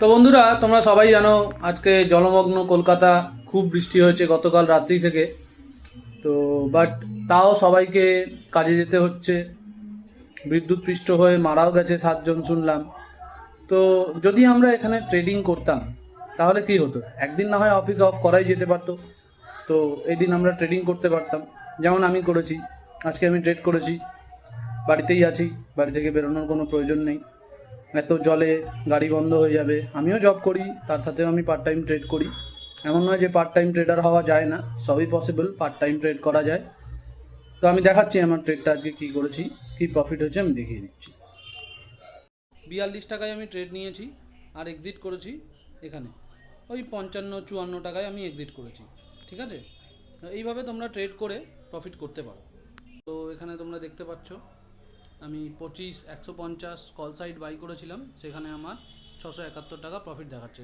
তো বন্ধুরা, তোমরা সবাই জানো আজকে জলমগ্ন কলকাতা, খুব বৃষ্টি হয়েছে গতকাল রাত্রি থেকে। তো বাট তাও সবাইকে কাজে যেতে হচ্ছে। বিদ্যুৎপৃষ্ট হয়ে মারাও গেছে 7 জন শুনলাম। তো যদি আমরা এখানে ট্রেডিং করতাম তাহলে কি হতো? একদিন না হয় অফিস অফ করাই যেতে পারতো। তো এই দিন আমরা ট্রেডিং করতে পারতাম, যেমন আমি করেছি। আজকে আমি ট্রেড করেছি, বাড়িতেই আছি, বাড়ি থেকে বেরোনোর কোনো প্রয়োজন নেই। এত জলে গাড়ি বন্ধ হয়ে যাবে। আমিও জব করি, তার সাথেও আমি পার্ট টাইম ট্রেড করি। এমন নয় যে পার্ট টাইম ট্রেডার হওয়া যায় না, সবই পসিবল, পার্ট টাইম ট্রেড করা যায়। তো আমি দেখাচ্ছি আমার ট্রেডটা আজকে কী করেছি, কী প্রফিট হয়েছে আমি দেখিয়ে দিচ্ছি। 42 টাকায় আমি ট্রেড নিয়েছি আর এক্সিট করেছি এখানে ওই 55-54 টাকায় আমি এক্সিট করেছি। ঠিক আছে, এইভাবে তোমরা ট্রেড করে প্রফিট করতে পারো। তো এখানে তোমরা দেখতে পাচ্ছ আমি 25 150 কল সাইড বাই করেছিলাম, সেখানে আমার 671 টাকা প্রফিট দেখাচ্ছে।